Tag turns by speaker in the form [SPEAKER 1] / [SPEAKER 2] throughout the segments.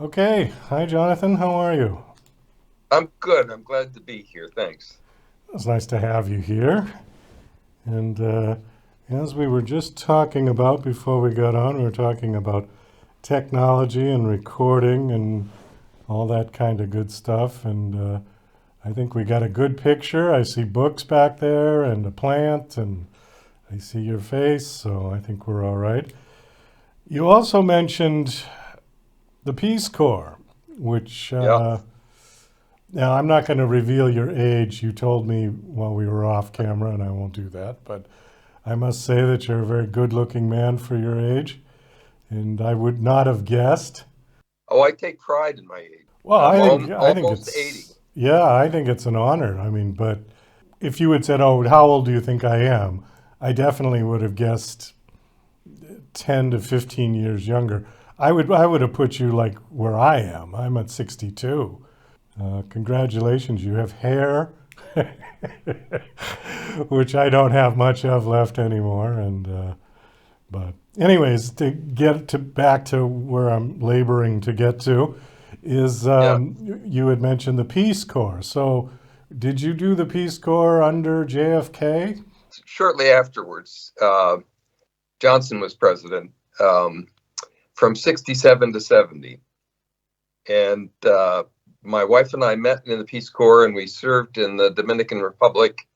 [SPEAKER 1] Okay. Hi, Jonathan. How are you?
[SPEAKER 2] I'm good. I'm glad to be here. Thanks.
[SPEAKER 1] It's nice to have you here. And as we were just talking about before we got on, we were talking about technology and recording and all that kind of good stuff. And I think we got a good picture. I see books back there and a plant, and I see your face. So I think we're all right. You also mentioned the Peace Corps, which
[SPEAKER 2] Yeah.
[SPEAKER 1] now, I'm not going to reveal your age. You told me while we were off camera, and I won't do that. But I must say that you're a very good looking man for your age, and I would not have guessed.
[SPEAKER 2] Oh, I take pride in my age.
[SPEAKER 1] Well,
[SPEAKER 2] I'm
[SPEAKER 1] I think
[SPEAKER 2] almost 80.
[SPEAKER 1] it's yeah, I think it's an honor. I mean, but if you had said, "Oh, how old do you think I am?" I definitely would have guessed 10 to 15 years younger. I would have put you like where I am. I'm at 62. Congratulations, you have hair, which I don't have much of left anymore. And but anyways, to get to back to where I'm laboring to get to, is
[SPEAKER 2] Yeah.
[SPEAKER 1] you had mentioned the Peace Corps. So did you do the Peace Corps under JFK?
[SPEAKER 2] Shortly afterwards, Johnson was president from 67 to 70. And my wife and I met in the Peace Corps, and we served in the Dominican Republic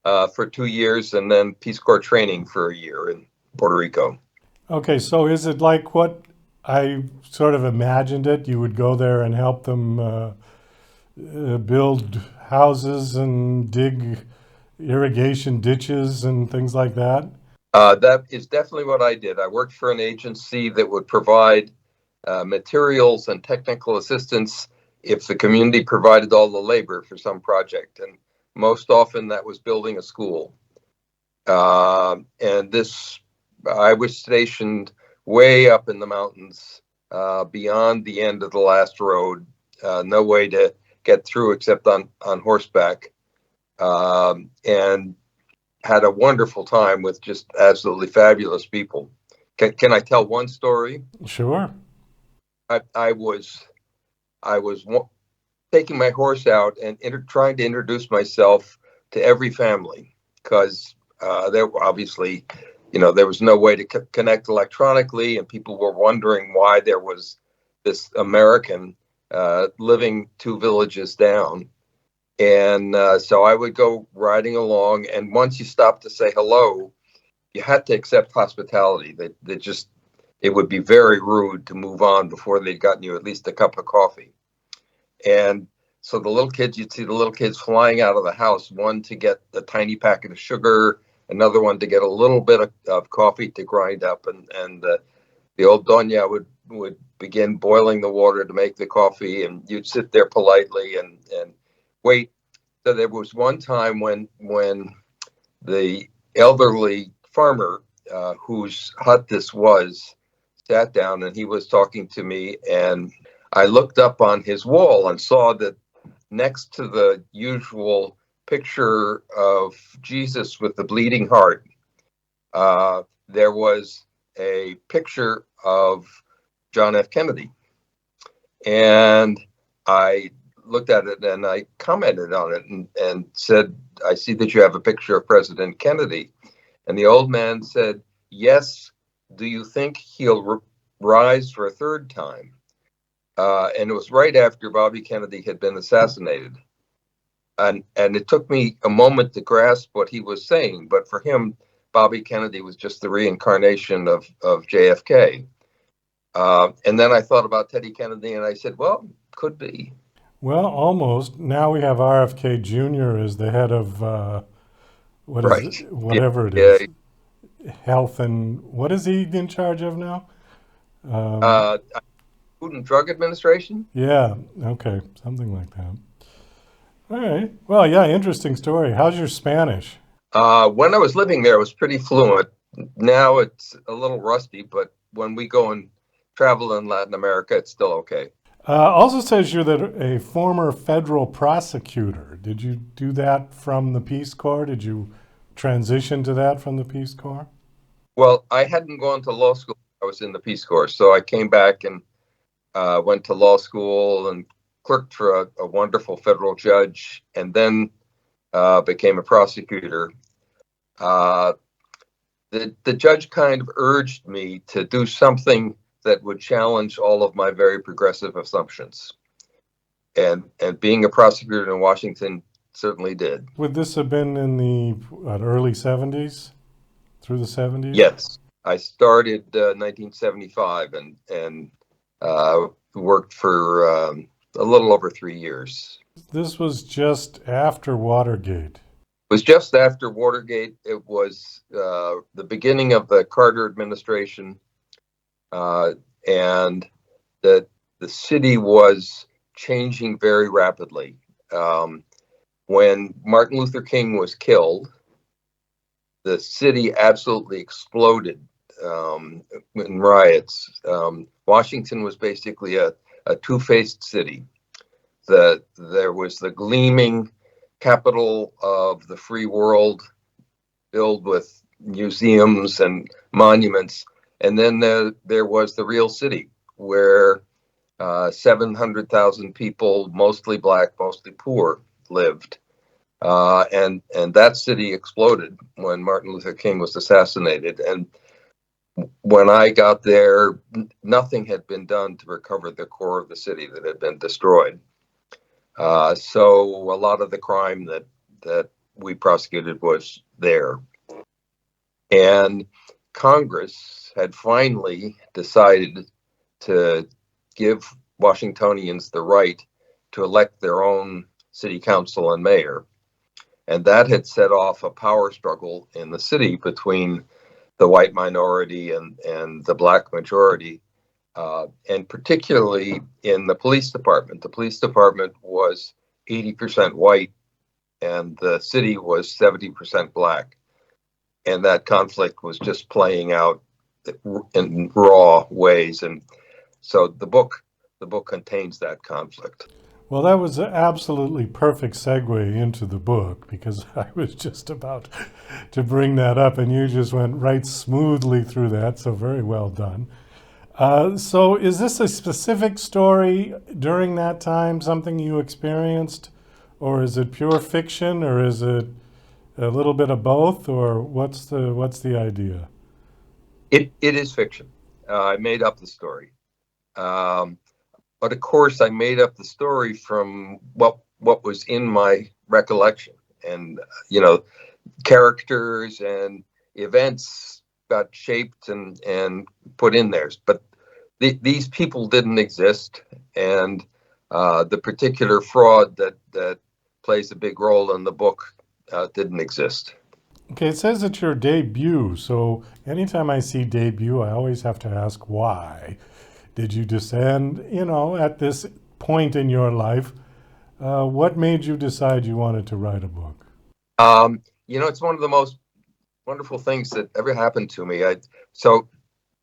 [SPEAKER 2] for 2 years, and then Peace Corps training for a year in Puerto Rico.
[SPEAKER 1] Okay, so is it like what I sort of imagined it? You would go there and help them build houses and dig irrigation ditches and things like that?
[SPEAKER 2] That is definitely what I did. I worked for an agency that would provide materials and technical assistance if the community provided all the labor for some project. And most often that was building a school. And this, I was stationed way up in the mountains, beyond the end of the last road. No way to get through except on horseback. And had a wonderful time with just absolutely fabulous people. Can I tell one story?
[SPEAKER 1] Sure.
[SPEAKER 2] I was taking my horse out and trying to introduce myself to every family because there obviously, there was no way to connect electronically, and people were wondering why there was this American living two villages down. And so I would go riding along, and once you stopped to say hello, you had to accept hospitality. That just it would be very rude to move on before they'd gotten you at least a cup of coffee. And so the little kids, you'd see the little kids flying out of the house, one to get a tiny packet of sugar, another one to get a little bit of coffee to grind up, and the old doña would begin boiling the water to make the coffee, and you'd sit there politely and wait. So there was one time when the elderly farmer, whose hut this was, sat down and he was talking to me, and I looked up on his wall and saw that next to the usual picture of Jesus with the bleeding heart, there was a picture of John F. Kennedy. And I looked at it and I commented on it and said, I see that you have a picture of President Kennedy. And the old man said, yes, do you think he'll rise for a third time? And it was right after Bobby Kennedy had been assassinated. And it took me a moment to grasp what he was saying. But for him, Bobby Kennedy was just the reincarnation of JFK. And then I thought about Teddy Kennedy and I said, well, could be.
[SPEAKER 1] Well, almost. Now we have RFK Jr. as the head of what is
[SPEAKER 2] Right.
[SPEAKER 1] it,
[SPEAKER 2] Yeah.
[SPEAKER 1] whatever it
[SPEAKER 2] Yeah.
[SPEAKER 1] is, health and what is he in charge of now? Um,
[SPEAKER 2] Uh, Food and Drug Administration.
[SPEAKER 1] yeah, okay, something like that. All right. Well, yeah, interesting story. How's your Spanish?
[SPEAKER 2] When I was living there, it was pretty fluent. Now it's a little rusty, but when we go and travel in Latin America, it's still okay.
[SPEAKER 1] Also says you're a former federal prosecutor. Did you do that from the Peace Corps? Did you transition to that from the Peace Corps?
[SPEAKER 2] Well, I hadn't gone to law school. I was in the Peace Corps, so I came back and went to law school and clerked for a wonderful federal judge, and then became a prosecutor. The judge kind of urged me to do something that would challenge all of my very progressive assumptions. And being a prosecutor in Washington certainly did.
[SPEAKER 1] Would this have been in the early 70s, through the 70s?
[SPEAKER 2] Yes, I started 1975 and worked for a little over 3 years.
[SPEAKER 1] This was just after Watergate.
[SPEAKER 2] It was just after Watergate. It was the beginning of the Carter administration, and the city was changing very rapidly. When Martin Luther King was killed, the city absolutely exploded in riots. Washington was basically a two-faced city. There was the gleaming capital of the free world, filled with museums and monuments, and then there was the real city, where 700,000 people, mostly black, mostly poor, lived. And that city exploded when Martin Luther King was assassinated. And when I got there, nothing had been done to recover the core of the city that had been destroyed. So a lot of the crime that we prosecuted was there. And Congress had finally decided to give Washingtonians the right to elect their own city council and mayor. And that had set off a power struggle in the city between the white minority and the black majority, and particularly in the police department. The police department was 80% white, and the city was 70% black. And that conflict was just playing out in raw ways. And so the book contains that conflict.
[SPEAKER 1] Well, that was an absolutely perfect segue into the book, because I was just about to bring that up and you just went right smoothly through that, so very well done. So is this a specific story during that time, something you experienced, or is it pure fiction, or is it a little bit of both, or what's the idea?
[SPEAKER 2] It is fiction. I made up the story. But of course, I made up the story from what was in my recollection, and characters and events got shaped and put in there. But these people didn't exist, and the particular fraud that plays a big role in the book didn't exist.
[SPEAKER 1] Okay, it says it's your debut, so anytime I see debut, I always have to ask why. Did you descend, at this point in your life? What made you decide you wanted to write a book?
[SPEAKER 2] It's one of the most wonderful things that ever happened to me. So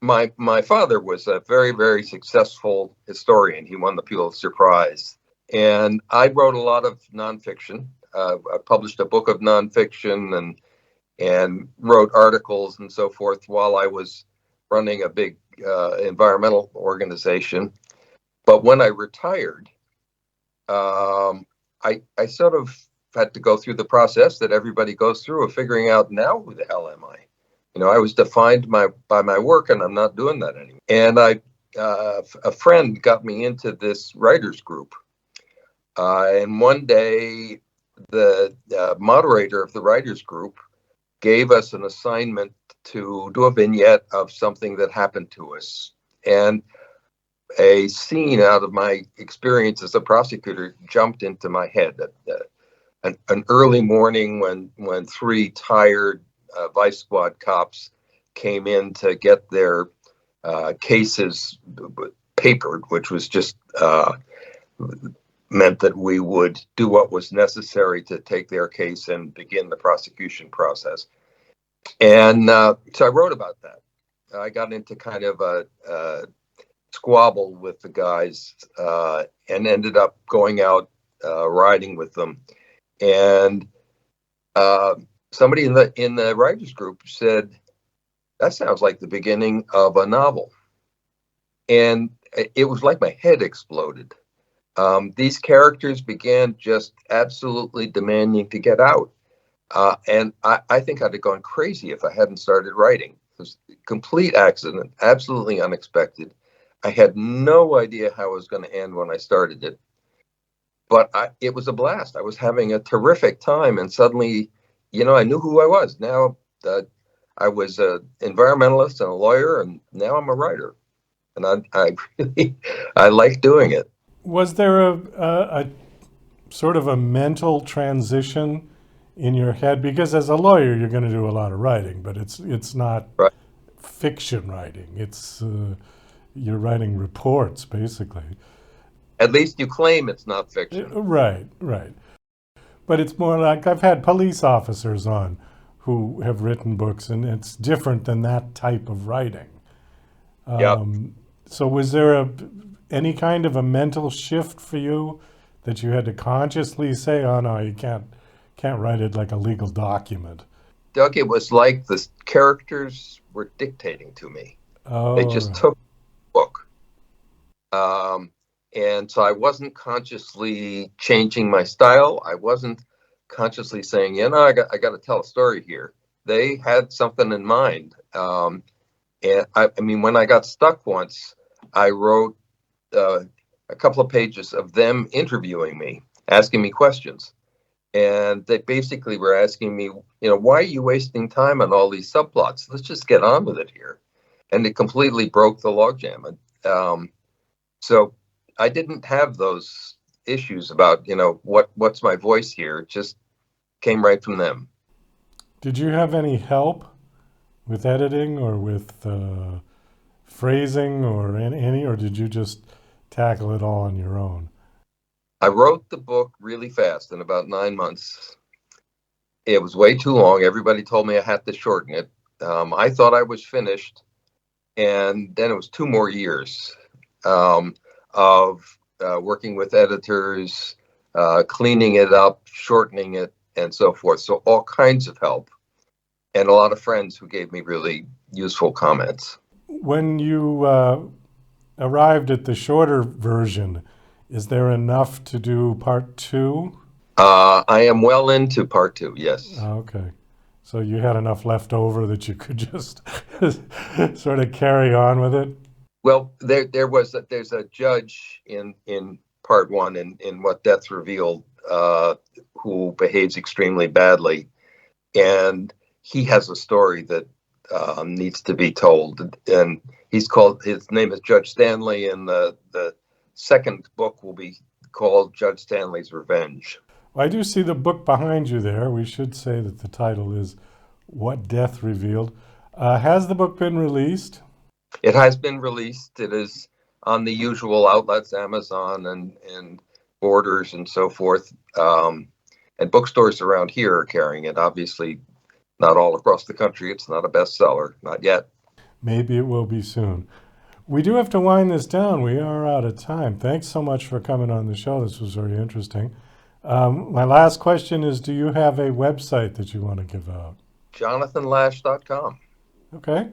[SPEAKER 2] my father was a very, very successful historian. He won the Pulitzer Prize. And I wrote a lot of nonfiction. I published a book of nonfiction and wrote articles and so forth while I was running a big environmental organization. But when I retired, I sort of had to go through the process that everybody goes through of figuring out, now who the hell am I? I was defined by my work, and I'm not doing that anymore. And a friend got me into this writers group. And one day, the moderator of the writers group gave us an assignment to do a vignette of something that happened to us. And a scene out of my experience as a prosecutor jumped into my head. An early morning when three tired vice squad cops came in to get their cases papered, which was just meant that we would do what was necessary to take their case and begin the prosecution process. And so I wrote about that. I got into kind of a squabble with the guys and ended up going out riding with them. And somebody in the writers group said, "That sounds like the beginning of a novel." And it was like my head exploded. These characters began just absolutely demanding to get out. And I think I'd have gone crazy if I hadn't started writing. It was a complete accident, absolutely unexpected. I had no idea how it was going to end when I started it. But it was a blast. I was having a terrific time. And suddenly, I knew who I was. Now I was an environmentalist and a lawyer, and now I'm a writer. And I really, I like doing it.
[SPEAKER 1] Was there a sort of a mental transition in your head? Because as a lawyer, you're going to do a lot of writing, but it's not
[SPEAKER 2] Right.
[SPEAKER 1] fiction writing. It's you're writing reports, basically.
[SPEAKER 2] At least you claim it's not fiction.
[SPEAKER 1] Right, right. But it's more like I've had police officers on who have written books, and it's different than that type of writing.
[SPEAKER 2] Yeah.
[SPEAKER 1] So was there any kind of a mental shift for you that you had to consciously say, "Oh no, you can't write it like a legal document"?
[SPEAKER 2] Doug, it was like the characters were dictating to me. They
[SPEAKER 1] Oh,
[SPEAKER 2] just
[SPEAKER 1] right.
[SPEAKER 2] took the book. And so I wasn't consciously changing my style. I wasn't consciously saying, I got to tell a story here. They had something in mind. And I mean, when I got stuck once, I wrote a couple of pages of them interviewing me, asking me questions. And they basically were asking me, why are you wasting time on all these subplots? Let's just get on with it here. And it completely broke the logjam. So I didn't have those issues about, what's my voice here. It just came right from them.
[SPEAKER 1] Did you have any help with editing or with phrasing or any, or did you just tackle it all on your own?
[SPEAKER 2] I wrote the book really fast in about 9 months. It was way too long. Everybody told me I had to shorten it. I thought I was finished. And then it was 2 more years of working with editors, cleaning it up, shortening it, and so forth. So all kinds of help and a lot of friends who gave me really useful comments.
[SPEAKER 1] When you arrived at the shorter version, is there enough to do part two?
[SPEAKER 2] I am well into part two, yes.
[SPEAKER 1] Okay. So you had enough left over that you could just sort of carry on with it?
[SPEAKER 2] Well, there's a judge in part one in What Death Revealed who behaves extremely badly, and he has a story that needs to be told. And his name is Judge Stanley, and the second book will be called Judge Stanley's Revenge.
[SPEAKER 1] Well, I do see the book behind you there. We should say that the title is What Death Revealed. Has the book been released?
[SPEAKER 2] It has been released. It is on the usual outlets, Amazon and Borders and so forth. And bookstores around here are carrying it. Obviously, not all across the country. It's not a bestseller, not yet.
[SPEAKER 1] Maybe it will be soon. We do have to wind this down. We are out of time. Thanks so much for coming on the show. This was very interesting. My last question is, do you have a website that you want to give out?
[SPEAKER 2] JonathanLash.com.
[SPEAKER 1] Okay.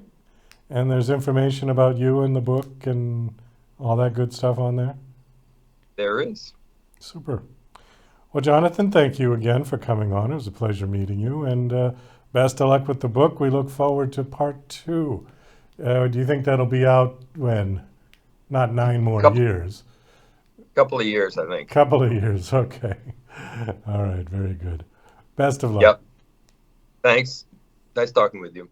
[SPEAKER 1] And there's information about you in the book and all that good stuff on there?
[SPEAKER 2] There is.
[SPEAKER 1] Super. Well, Jonathan, thank you again for coming on. It was a pleasure meeting you. And best of luck with the book. We look forward to part two. Do you think that'll be out when? Not 9 more
[SPEAKER 2] Couple,
[SPEAKER 1] years.
[SPEAKER 2] couple of years, I think.
[SPEAKER 1] Couple of years. Okay. All right. Very good. Best of luck.
[SPEAKER 2] Yep. Thanks. Nice talking with you.